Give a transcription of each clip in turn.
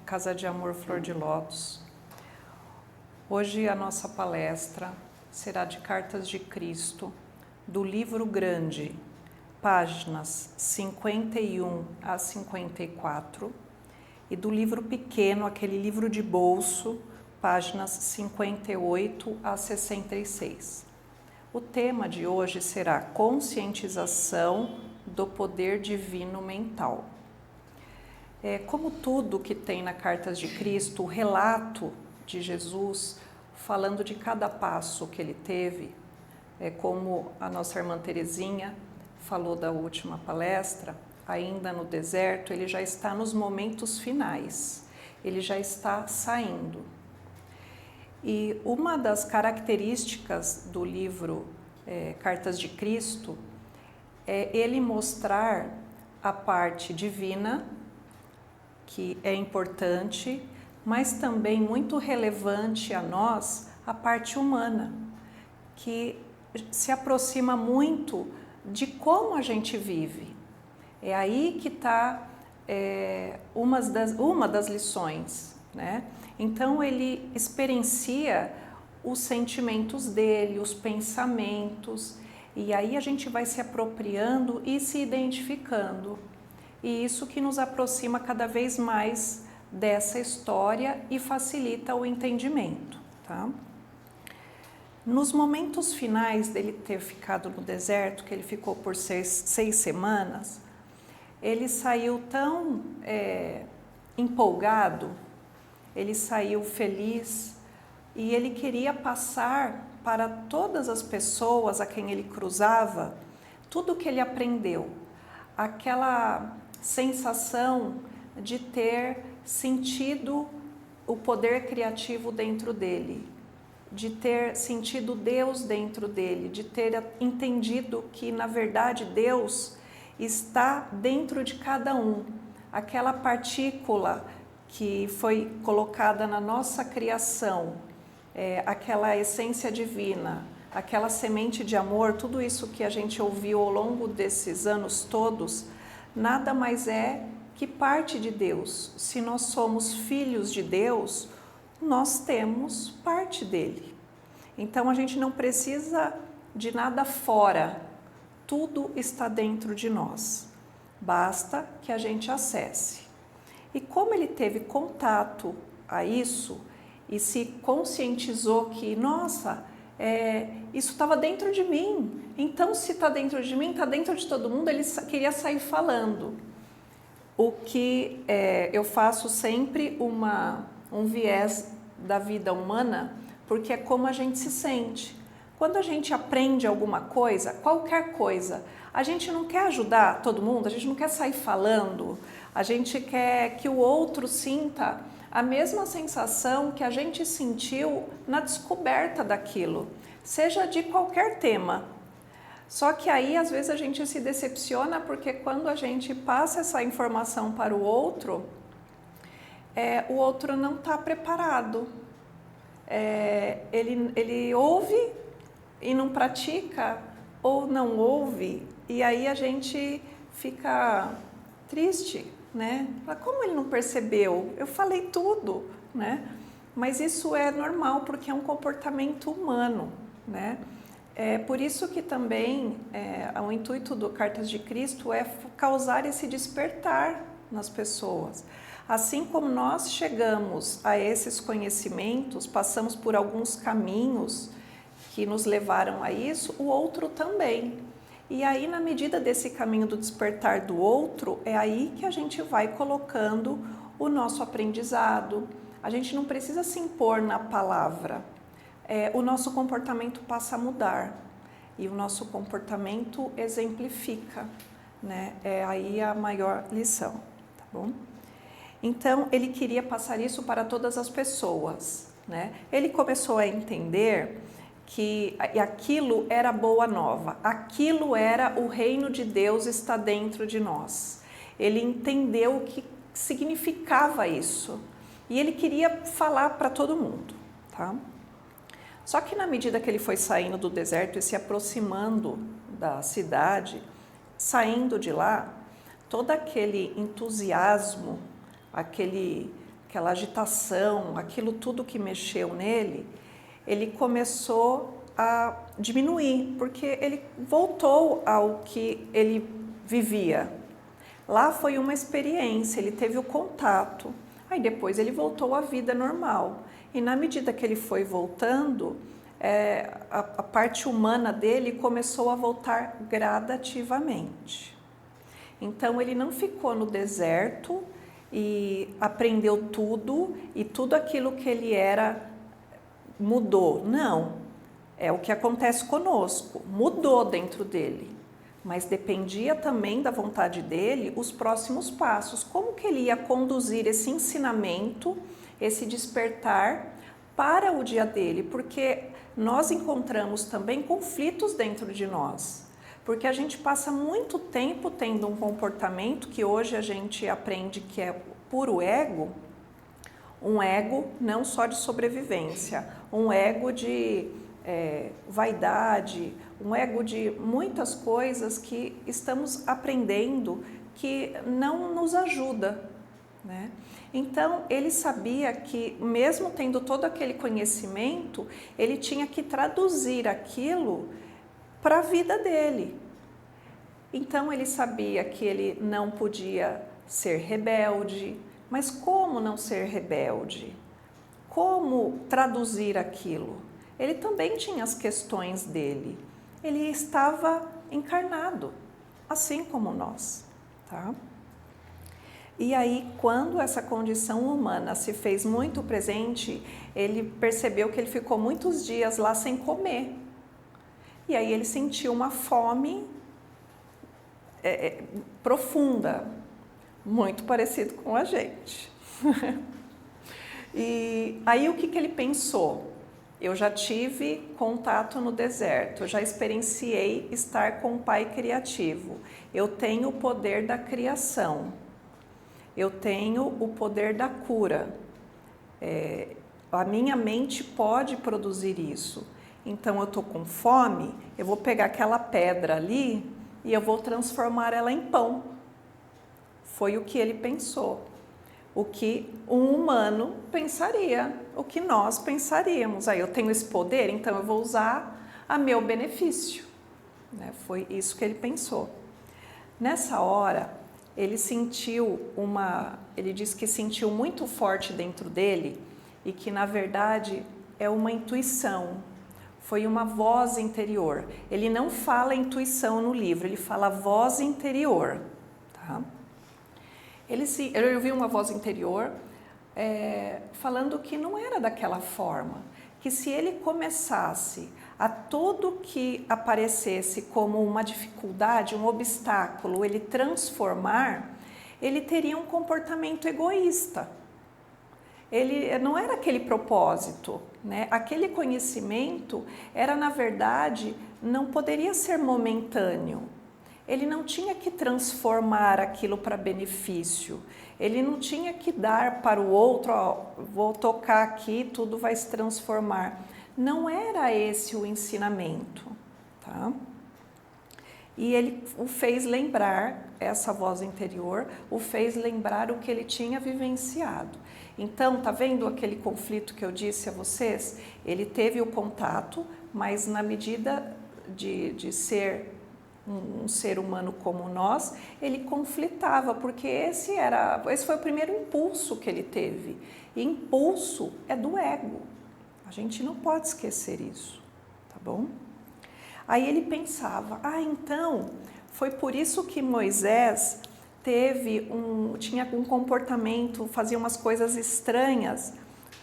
Casa de Amor Flor de Lótus. Hoje a nossa palestra será de Cartas de Cristo, do livro grande, páginas 51 a 54, e do livro pequeno, aquele livro de bolso, páginas 58 a 66. O tema de hoje será conscientização do poder divino mental. Como tudo que tem na Cartas de Cristo, o relato de Jesus falando de cada passo que ele teve, como a nossa irmã Terezinha falou da última palestra, ainda no deserto, ele já está nos momentos finais, ele já está saindo. E uma das características do livro Cartas de Cristo é ele mostrar a parte divina, que é importante, mas também muito relevante a nós, a parte humana, que se aproxima muito de como a gente vive. É aí que está uma das lições, né? Então ele experiencia os sentimentos dele, os pensamentos, e aí a gente vai se apropriando e se identificando. E isso que nos aproxima cada vez mais dessa história e facilita o entendimento, tá? Nos momentos finais dele ter ficado no deserto, que ele ficou por seis semanas, ele saiu tão empolgado, ele saiu feliz e ele queria passar para todas as pessoas a quem ele cruzava tudo o que ele aprendeu, aquela sensação de ter sentido o poder criativo dentro dele, de ter sentido Deus dentro dele, de ter entendido que, na verdade, Deus está dentro de cada um. Aquela partícula que foi colocada na nossa criação, aquela essência divina, aquela semente de amor, tudo isso que a gente ouviu ao longo desses anos todos, nada mais é que parte de Deus. Se nós somos filhos de Deus, nós temos parte dele. Então a gente não precisa de nada fora, tudo está dentro de nós, basta que a gente acesse. E como ele teve contato a isso e se conscientizou que, nossa, isso estava dentro de mim, então se está dentro de mim, está dentro de todo mundo, ele queria sair falando. O que eu faço sempre um viés da vida humana, porque é como a gente se sente. Quando a gente aprende alguma coisa, qualquer coisa, a gente não quer ajudar todo mundo, a gente não quer sair falando, a gente quer que o outro sinta a mesma sensação que a gente sentiu na descoberta daquilo, seja de qualquer tema. Só que aí, às vezes, a gente se decepciona porque quando a gente passa essa informação para o outro não está preparado. Ele ouve e não pratica, ou não ouve, e aí a gente fica triste, né? Como ele não percebeu? Eu falei tudo, né? Mas isso é normal, porque é um comportamento humano, né? Por isso que também o intuito do Cartas de Cristo é causar esse despertar nas pessoas. Assim como nós chegamos a esses conhecimentos, passamos por alguns caminhos que nos levaram a isso, o outro também. E aí, na medida desse caminho do despertar do outro, é aí que a gente vai colocando o nosso aprendizado. A gente não precisa se impor na palavra. O nosso comportamento passa a mudar e o nosso comportamento exemplifica, né? É aí a maior lição, tá bom? Então, ele queria passar isso para todas as pessoas, né? Ele começou a entender que aquilo era boa nova, aquilo era o reino de Deus está dentro de nós. Ele entendeu o que significava isso e ele queria falar para todo mundo, tá? Só que na medida que ele foi saindo do deserto e se aproximando da cidade, saindo de lá, todo aquele entusiasmo, aquela aquela agitação, aquilo tudo que mexeu nele, ele começou a diminuir, porque ele voltou ao que ele vivia. Lá foi uma experiência, ele teve o contato, aí depois ele voltou à vida normal. E na medida que ele foi voltando, a parte humana dele começou a voltar gradativamente. Então ele não ficou no deserto e aprendeu tudo e tudo aquilo que ele era mudou. Não, é o que acontece conosco, mudou dentro dele. Mas dependia também da vontade dele os próximos passos. Como que ele ia conduzir esse ensinamento, esse despertar para o dia dele? Porque nós encontramos também conflitos dentro de nós. Porque a gente passa muito tempo tendo um comportamento que hoje a gente aprende que é puro ego, um ego não só de sobrevivência, um ego de vaidade, um ego de muitas coisas que estamos aprendendo que não nos ajuda, né? Então, ele sabia que, mesmo tendo todo aquele conhecimento, ele tinha que traduzir aquilo para a vida dele. Então, ele sabia que ele não podia ser rebelde, mas como não ser rebelde? Como traduzir aquilo? Ele também tinha as questões dele. Ele estava encarnado, assim como nós, tá? E aí, quando essa condição humana se fez muito presente, ele percebeu que ele ficou muitos dias lá sem comer. E aí ele sentiu uma fome profunda, muito parecido com a gente. E aí o que ele pensou? Eu já tive contato no deserto, eu já experienciei estar com o Pai criativo. Eu tenho o poder da criação. Eu tenho o poder da cura. A minha mente pode produzir isso. Então eu estou com fome, eu vou pegar aquela pedra ali e eu vou transformar ela em pão. Foi o que ele pensou. O que um humano pensaria, o que nós pensaríamos. Aí eu tenho esse poder, então eu vou usar a meu benefício. Foi isso que ele pensou. Nessa hora, ele disse que sentiu muito forte dentro dele e que na verdade é uma intuição, foi uma voz interior. Ele não fala intuição no livro, ele fala voz interior, tá? Ele ouviu uma voz interior falando que não era daquela forma, que se ele começasse a tudo que aparecesse como uma dificuldade, um obstáculo, ele transformar, ele teria um comportamento egoísta. Ele não era aquele propósito, né? Aquele conhecimento era, na verdade, não poderia ser momentâneo. Ele não tinha que transformar aquilo para benefício. Ele não tinha que dar para o outro, ó, vou tocar aqui, tudo vai se transformar. Não era esse o ensinamento, tá? E ele o fez lembrar, essa voz interior, o fez lembrar o que ele tinha vivenciado. Então, tá vendo aquele conflito que eu disse a vocês? Ele teve o contato, mas na medida de ser um ser humano como nós, ele conflitava, porque esse foi o primeiro impulso que ele teve. E impulso é do ego. A gente não pode esquecer isso, tá bom? Aí ele pensava, então, foi por isso que Moisés tinha um comportamento, fazia umas coisas estranhas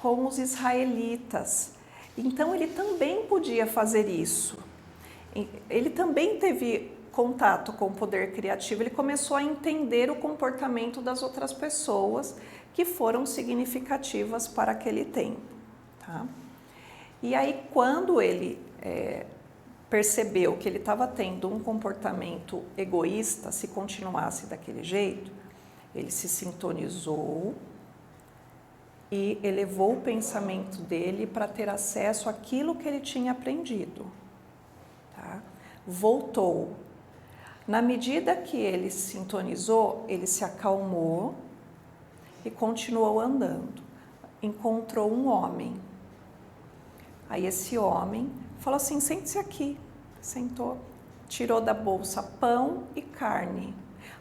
com os israelitas. Então ele também podia fazer isso. Ele também teve contato com o poder criativo, ele começou a entender o comportamento das outras pessoas que foram significativas para aquele tempo, tá? E aí, quando ele percebeu que ele estava tendo um comportamento egoísta, se continuasse daquele jeito, ele se sintonizou e elevou o pensamento dele para ter acesso àquilo que ele tinha aprendido. Tá? Voltou. Na medida que ele se sintonizou, ele se acalmou e continuou andando. encontrou um homem. Aí esse homem falou assim, sente-se aqui. Sentou, tirou da bolsa pão e carne.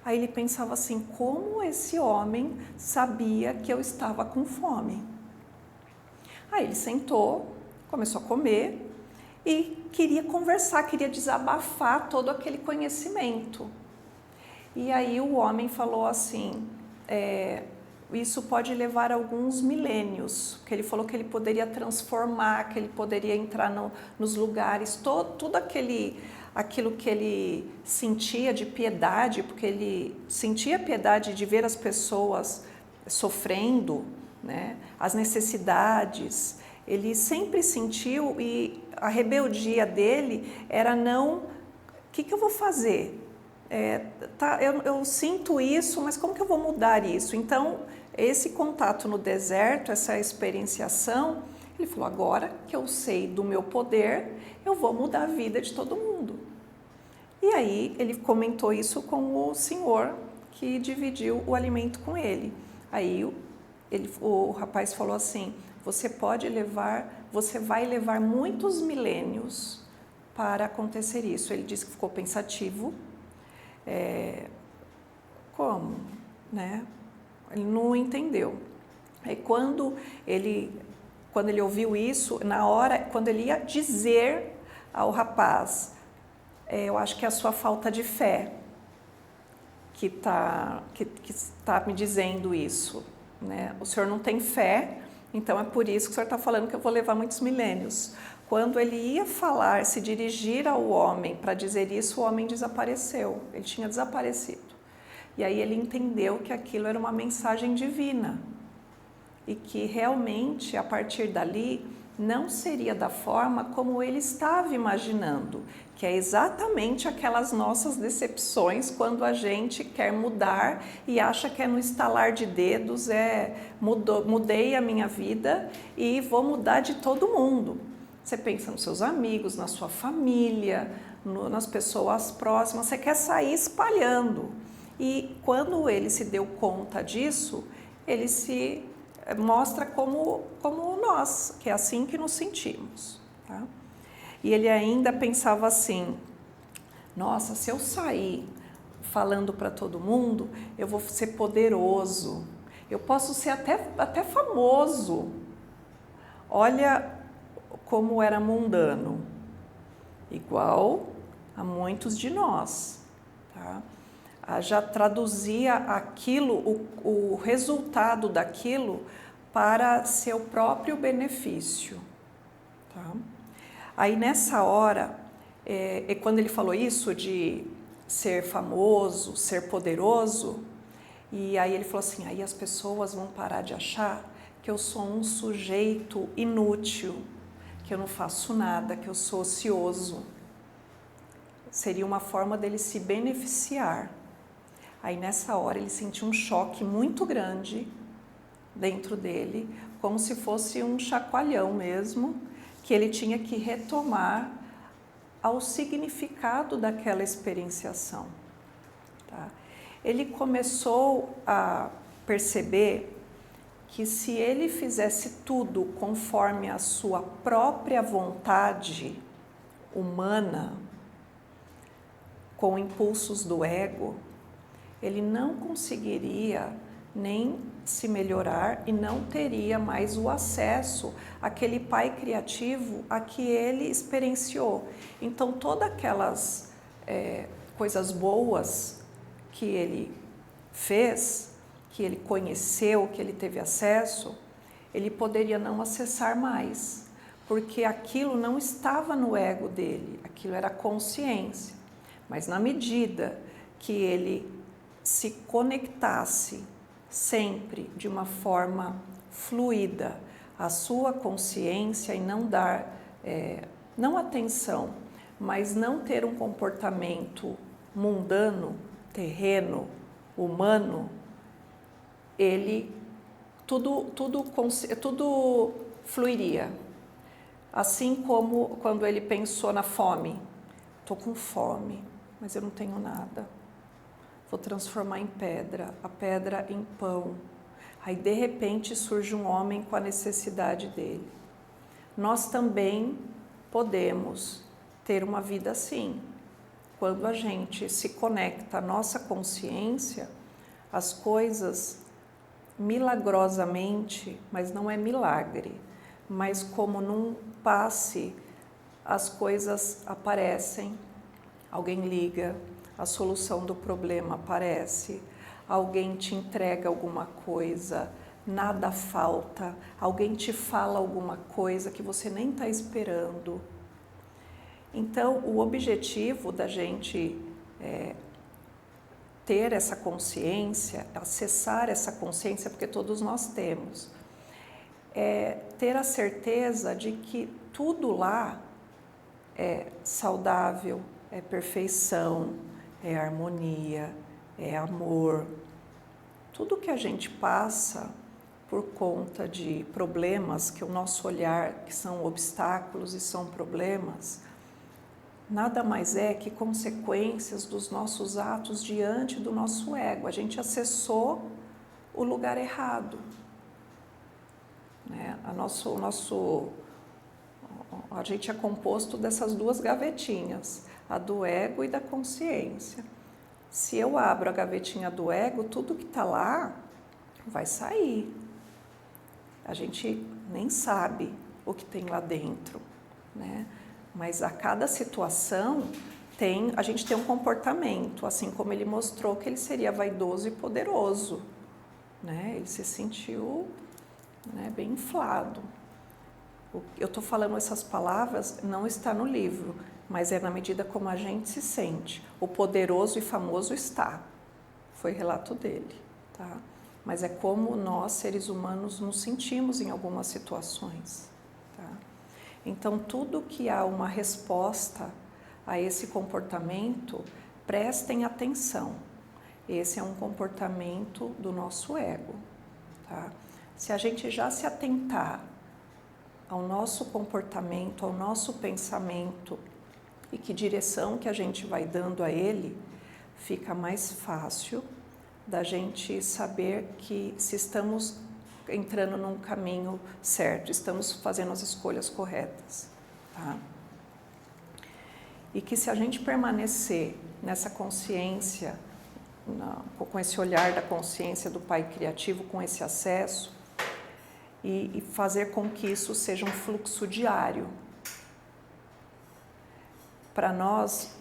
Aí ele pensava assim, como esse homem sabia que eu estava com fome? Aí ele sentou, começou a comer e queria conversar, queria desabafar todo aquele conhecimento. E aí o homem falou assim, isso pode levar alguns milênios, que ele falou que ele poderia transformar, que ele poderia entrar nos lugares, tudo aquilo que ele sentia de piedade, porque ele sentia piedade de ver as pessoas sofrendo, né, as necessidades, ele sempre sentiu, e a rebeldia dele era não, o que eu vou fazer? Eu sinto isso, mas como que eu vou mudar isso? Então, esse contato no deserto, essa experienciação, ele falou, agora que eu sei do meu poder, eu vou mudar a vida de todo mundo. E aí ele comentou isso com o senhor que dividiu o alimento com ele. Aí o rapaz falou assim, você vai levar muitos milênios para acontecer isso. Ele disse que ficou pensativo. Como? Né? Ele não entendeu. Aí quando ele ouviu isso, na hora, quando ele ia dizer ao rapaz, eu acho que é a sua falta de fé que está me dizendo isso, né? O senhor não tem fé, então é por isso que o senhor está falando que eu vou levar muitos milênios. Quando ele ia falar, se dirigir ao homem para dizer isso, o homem desapareceu, ele tinha desaparecido. E aí ele entendeu que aquilo era uma mensagem divina e que realmente, a partir dali, não seria da forma como ele estava imaginando, que é exatamente aquelas nossas decepções quando a gente quer mudar e acha que é no estalar de dedos, mudei a minha vida e vou mudar de todo mundo. Você pensa nos seus amigos, na sua família, nas pessoas próximas, você quer sair espalhando. E quando ele se deu conta disso, ele se mostra como nós, que é assim que nos sentimos. Tá? E ele ainda pensava assim, nossa, se eu sair falando para todo mundo, eu vou ser poderoso, eu posso ser até famoso. Olha como era mundano, igual a muitos de nós. Tá? Já traduzia aquilo, o resultado daquilo para seu próprio benefício. Tá? Aí nessa hora, quando ele falou isso de ser famoso, ser poderoso, e aí ele falou assim, aí as pessoas vão parar de achar que eu sou um sujeito inútil, que eu não faço nada, que eu sou ocioso. Seria uma forma dele se beneficiar. Aí nessa hora ele sentiu um choque muito grande dentro dele, como se fosse um chacoalhão mesmo, que ele tinha que retomar ao significado daquela experienciação. Tá? Ele começou a perceber que se ele fizesse tudo conforme a sua própria vontade humana, com impulsos do ego, ele não conseguiria nem se melhorar e não teria mais o acesso àquele pai criativo a que ele experienciou. Então, todas aquelas coisas boas que ele fez, que ele conheceu, que ele teve acesso, ele poderia não acessar mais, porque aquilo não estava no ego dele, aquilo era consciência. Mas na medida que ele se conectasse sempre de uma forma fluida à sua consciência e não dar, não atenção, mas não ter um comportamento mundano, terreno, humano, tudo fluiria. Assim como quando ele pensou na fome. Estou com fome, mas eu não tenho nada. Vou transformar em pedra, a pedra em pão. Aí, de repente, surge um homem com a necessidade dele. Nós também podemos ter uma vida assim. Quando a gente se conecta à nossa consciência, as coisas milagrosamente, mas não é milagre, mas como num passe, as coisas aparecem, alguém liga, a solução do problema aparece, alguém te entrega alguma coisa, nada falta, alguém te fala alguma coisa que você nem está esperando. Então, o objetivo da gente ter essa consciência, acessar essa consciência, porque todos nós temos, é ter a certeza de que tudo lá é saudável, é perfeição, é harmonia, é amor. Tudo que a gente passa por conta de problemas, que o nosso olhar, que são obstáculos e são problemas, nada mais é que consequências dos nossos atos diante do nosso ego. A gente acessou o lugar errado. Né? A gente é composto dessas duas gavetinhas, a do ego e da consciência. Se eu abro a gavetinha do ego, tudo que está lá vai sair. A gente nem sabe o que tem lá dentro, né? Mas a cada situação a gente tem um comportamento, assim como ele mostrou que ele seria vaidoso e poderoso, né? Ele se sentiu, né, bem inflado. Eu estou falando essas palavras, não está no livro, mas é na medida como a gente se sente. O poderoso e famoso está, foi relato dele, tá? Mas é como nós, seres humanos, nos sentimos em algumas situações, tá? Então, tudo que há uma resposta a esse comportamento, prestem atenção. Esse é um comportamento do nosso ego, tá? Se a gente já se atentar ao nosso comportamento, ao nosso pensamento e que direção que a gente vai dando a ele, fica mais fácil da gente saber que se estamos entrando num caminho certo, estamos fazendo as escolhas corretas, tá? E que se a gente permanecer nessa consciência, com esse olhar da consciência do Pai Criativo, com esse acesso, e fazer com que isso seja um fluxo diário. Para nós,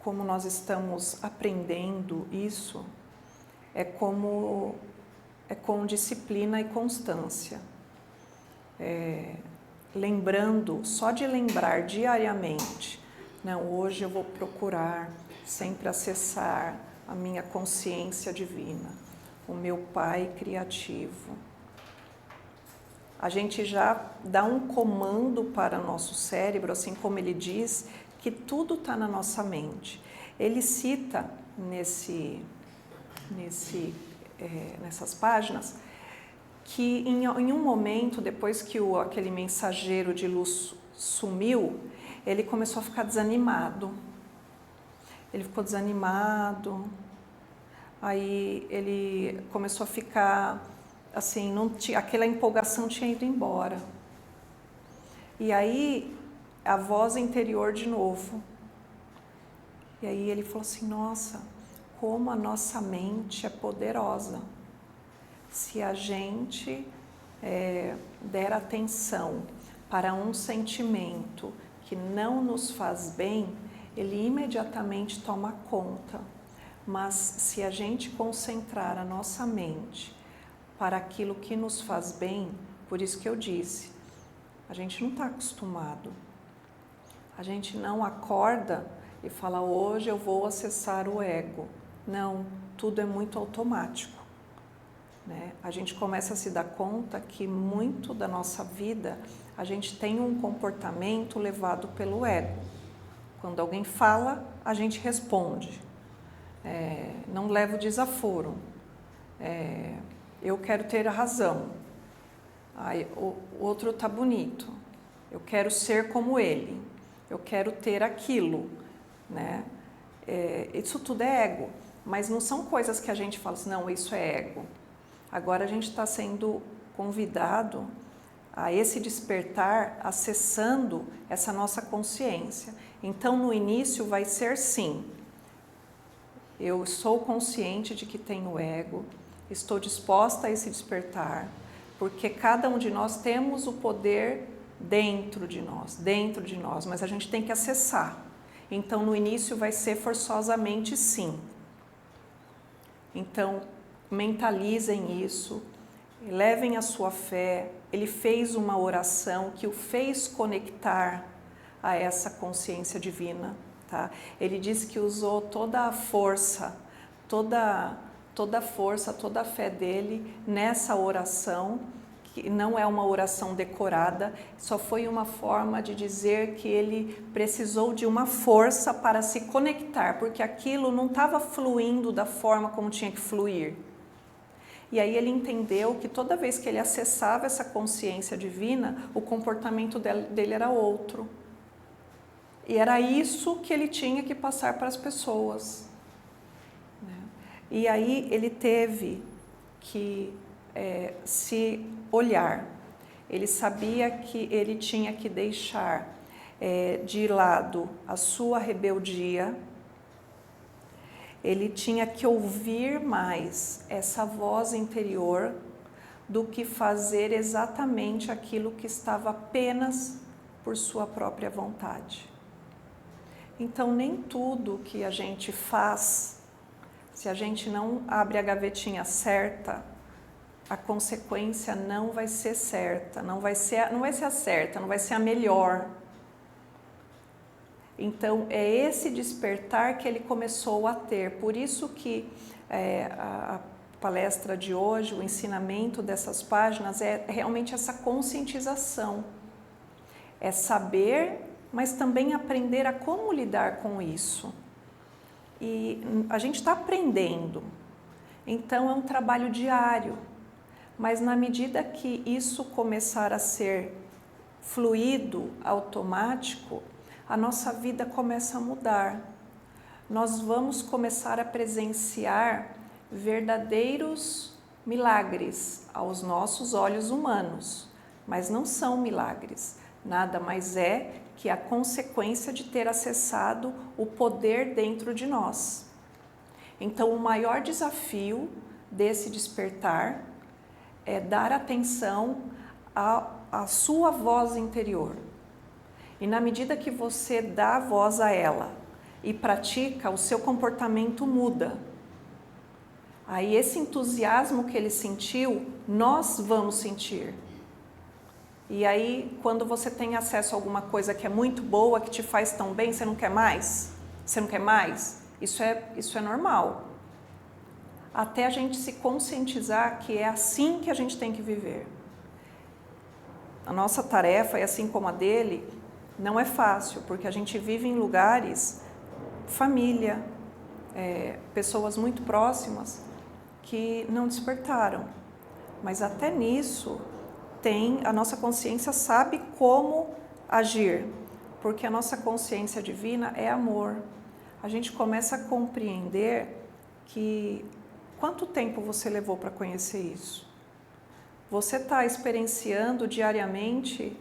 como nós estamos aprendendo isso, é com disciplina e constância. Lembrando, só de lembrar diariamente, não, hoje eu vou procurar sempre acessar a minha consciência divina, o meu Pai Criativo. A gente já dá um comando para o nosso cérebro, assim como ele diz, que tudo está na nossa mente. Ele cita nessas páginas que em um momento, depois que aquele mensageiro de luz sumiu, ele começou a ficar desanimado. Ele ficou desanimado, aí ele começou a ficar assim, aquela empolgação tinha ido embora. E aí a voz interior de novo. E aí ele falou assim, nossa, como a nossa mente é poderosa. Se a gente der atenção para um sentimento que não nos faz bem, ele imediatamente toma conta. Mas se a gente concentrar a nossa mente para aquilo que nos faz bem, por isso que eu disse, a gente não está acostumado. A gente não acorda e fala, hoje eu vou acessar o ego. Não, tudo é muito automático, né? A gente começa a se dar conta que muito da nossa vida, a gente tem um comportamento levado pelo ego. Quando alguém fala, a gente responde. Não leva o desaforo. Eu quero ter a razão. O outro está bonito. Eu quero ser como ele. Eu quero ter aquilo, né? Isso tudo é ego, mas não são coisas que a gente fala assim, não, isso é ego. Agora a gente está sendo convidado a esse despertar, acessando essa nossa consciência. Então, no início vai ser sim, eu sou consciente de que tenho ego, estou disposta a esse despertar, porque cada um de nós temos o poder dentro de nós, mas a gente tem que acessar. Então, no início vai ser forçosamente sim. Então, mentalizem isso, levem a sua fé. Ele fez uma oração que o fez conectar a essa consciência divina, tá? Ele disse que usou toda a força, toda a fé dele nessa oração, que não é uma oração decorada, só foi uma forma de dizer que ele precisou de uma força para se conectar, porque aquilo não estava fluindo da forma como tinha que fluir. E aí ele entendeu que toda vez que ele acessava essa consciência divina, o comportamento dele era outro. E era isso que ele tinha que passar para as pessoas. E aí ele teve que se olhar. Ele sabia que ele tinha que deixar de lado a sua rebeldia. Ele tinha que ouvir mais essa voz interior do que fazer exatamente aquilo que estava apenas por sua própria vontade. Então, nem tudo que a gente faz, se a gente não abre a gavetinha certa, a consequência não vai ser certa, não vai ser a certa, não vai ser a melhor. Então, é esse despertar que ele começou a ter. Por isso que a palestra de hoje, o ensinamento dessas páginas, é realmente essa conscientização. É saber, mas também aprender a como lidar com isso. E a gente está aprendendo. Então, é um trabalho diário. Mas na medida que isso começar a ser fluido, automático, a nossa vida começa a mudar. Nós vamos começar a presenciar verdadeiros milagres aos nossos olhos humanos, mas não são milagres, nada mais é que a consequência de ter acessado o poder dentro de nós. Então, o maior desafio desse despertar é dar atenção à sua voz interior. E na medida que você dá voz a ela e pratica, o seu comportamento muda. Aí esse entusiasmo que ele sentiu, nós vamos sentir. E aí, quando você tem acesso a alguma coisa que é muito boa, que te faz tão bem, você não quer mais? Você não quer mais? Isso é normal. Até a gente se conscientizar que é assim que a gente tem que viver. A nossa tarefa, e assim como a dele, não é fácil, porque a gente vive em lugares, família, pessoas muito próximas que não despertaram. Mas até nisso, a nossa consciência sabe como agir, porque a nossa consciência divina é amor. A gente começa a compreender que quanto tempo você levou para conhecer isso? Você está experienciando diariamente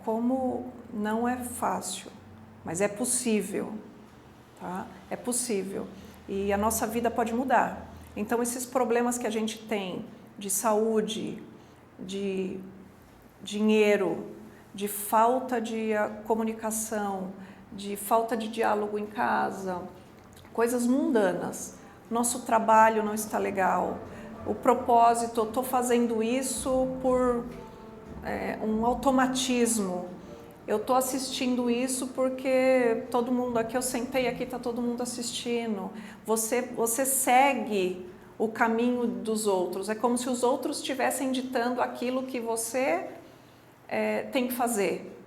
como não é fácil, mas é possível, tá? É possível. E a nossa vida pode mudar. Então, esses problemas que a gente tem de saúde, de dinheiro, de falta de comunicação, de falta de diálogo em casa, coisas mundanas. Nosso trabalho não está legal. O propósito, eu estou fazendo isso por um automatismo. Eu estou assistindo isso porque todo mundo aqui, eu sentei aqui, está todo mundo assistindo. Você segue o caminho dos outros. É como se os outros estivessem ditando aquilo que você tem que fazer.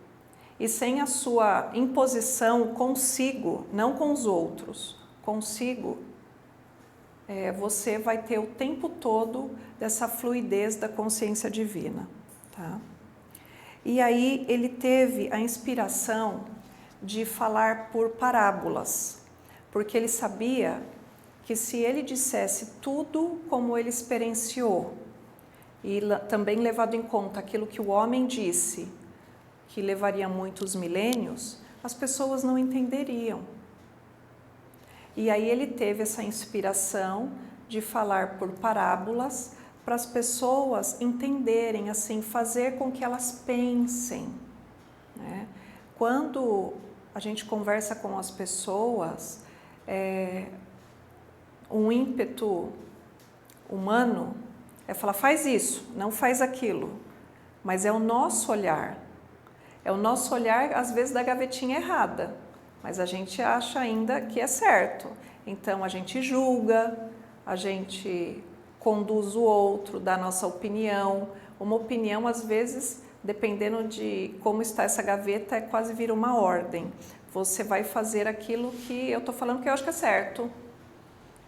E sem a sua imposição consigo, não com os outros, consigo, você vai ter o tempo todo dessa fluidez da consciência divina. Tá? E aí ele teve a inspiração de falar por parábolas, porque ele sabia que se ele dissesse tudo como ele experienciou, e também levado em conta aquilo que o homem disse, que levaria muitos milênios, as pessoas não entenderiam. E aí ele teve essa inspiração de falar por parábolas para as pessoas entenderem, assim, fazer com que elas pensem, né? Quando a gente conversa com as pessoas, um ímpeto humano é falar, faz isso, não faz aquilo. Mas é o nosso olhar. É o nosso olhar, às vezes, da gavetinha errada. Mas a gente acha ainda que é certo. Então, a gente julga, a gente conduz o outro, dá a nossa opinião. Uma opinião, às vezes, dependendo de como está essa gaveta, quase vira uma ordem. Você vai fazer aquilo que eu estou falando que eu acho que é certo,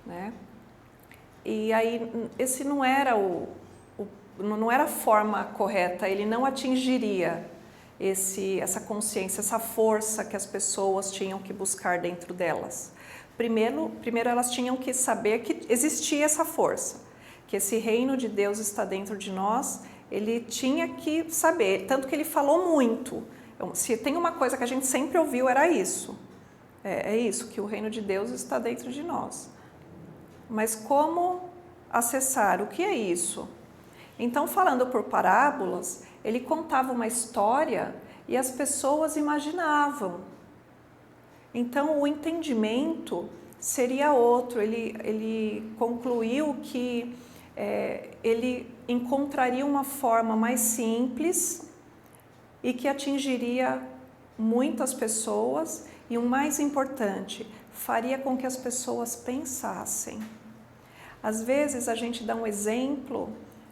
né? E aí, esse não era não era a forma correta, ele não atingiria essa consciência, essa força que as pessoas tinham que buscar dentro delas. Primeiro elas tinham que saber que existia essa força, que esse reino de Deus está dentro de nós, ele tinha que saber, tanto que ele falou muito. Se tem uma coisa que a gente sempre ouviu, era isso. É isso, que o reino de Deus está dentro de nós. Mas como acessar? O que é isso? Então, falando por parábolas, ele contava uma história e as pessoas imaginavam. Então, o entendimento seria outro. Ele concluiu que ele encontraria uma forma mais simples e que atingiria muitas pessoas e, o mais importante, faria com que as pessoas pensassem. Às vezes, a gente dá um exemplo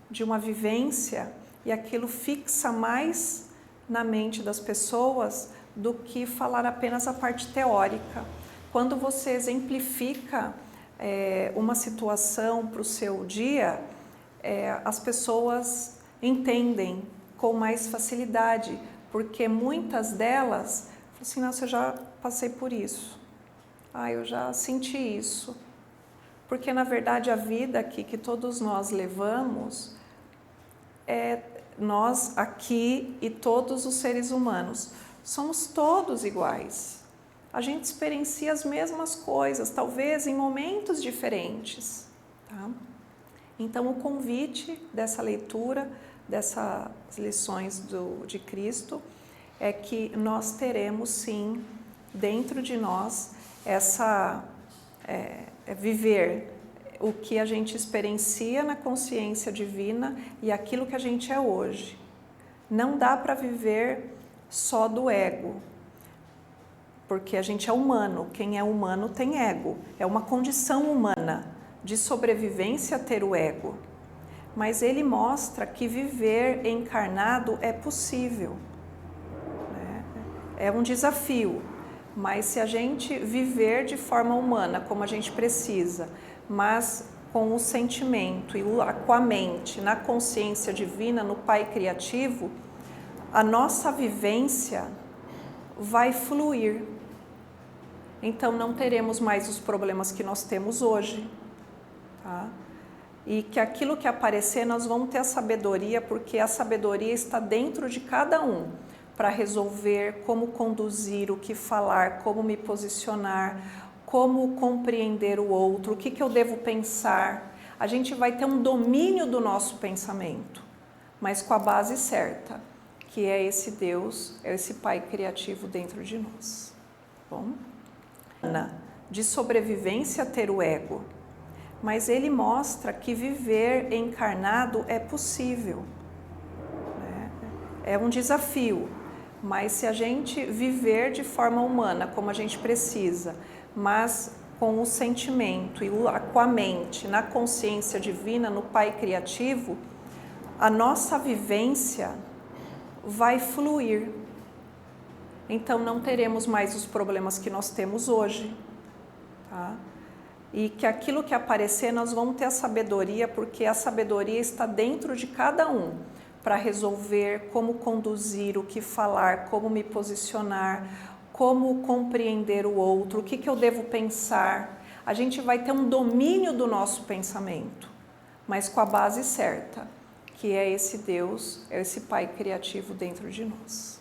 de uma vivência e aquilo fixa mais na mente das pessoas do que falar apenas a parte teórica. Quando você exemplifica uma situação para o seu dia, as pessoas entendem com mais facilidade, porque muitas delas falam assim, nossa, eu já passei por isso, eu já senti isso. Porque, na verdade, a vida aqui que todos nós levamos nós aqui e todos os seres humanos, somos todos iguais. A gente experiencia as mesmas coisas, talvez em momentos diferentes. Tá? Então, o convite dessa leitura, dessas lições de Cristo, é que nós teremos, sim, dentro de nós, viver o que a gente experiencia na consciência divina e aquilo que a gente é hoje. Não dá para viver só do ego, porque a gente é humano. Quem é humano tem ego. É uma condição humana de sobrevivência ter o ego. Mas ele mostra que viver encarnado é possível, né? É um desafio, mas se a gente viver de forma humana, como a gente precisa, mas com o sentimento e com a mente, na consciência divina, no Pai criativo, a nossa vivência vai fluir. Então não teremos mais os problemas que nós temos hoje, tá? E que aquilo que aparecer nós vamos ter a sabedoria, porque a sabedoria está dentro de cada um, para resolver como conduzir, o que falar, como me posicionar, como compreender o outro, o que eu devo pensar. A gente vai ter um domínio do nosso pensamento, mas com a base certa, que é esse Deus, é esse Pai criativo dentro de nós. Bom? De sobrevivência ter o ego, mas ele mostra que viver encarnado é possível, né? É um desafio, mas se a gente viver de forma humana, como a gente precisa, mas com o sentimento e com a mente, na consciência divina, no Pai criativo, a nossa vivência vai fluir. Então não teremos mais os problemas que nós temos hoje, tá? E que aquilo que aparecer nós vamos ter a sabedoria, porque a sabedoria está dentro de cada um, para resolver como conduzir, o que falar, como me posicionar, como compreender o outro, o que eu devo pensar. a gente vai ter um domínio do nosso pensamento, mas com a base certa, que é esse Deus, é esse Pai criativo dentro de nós.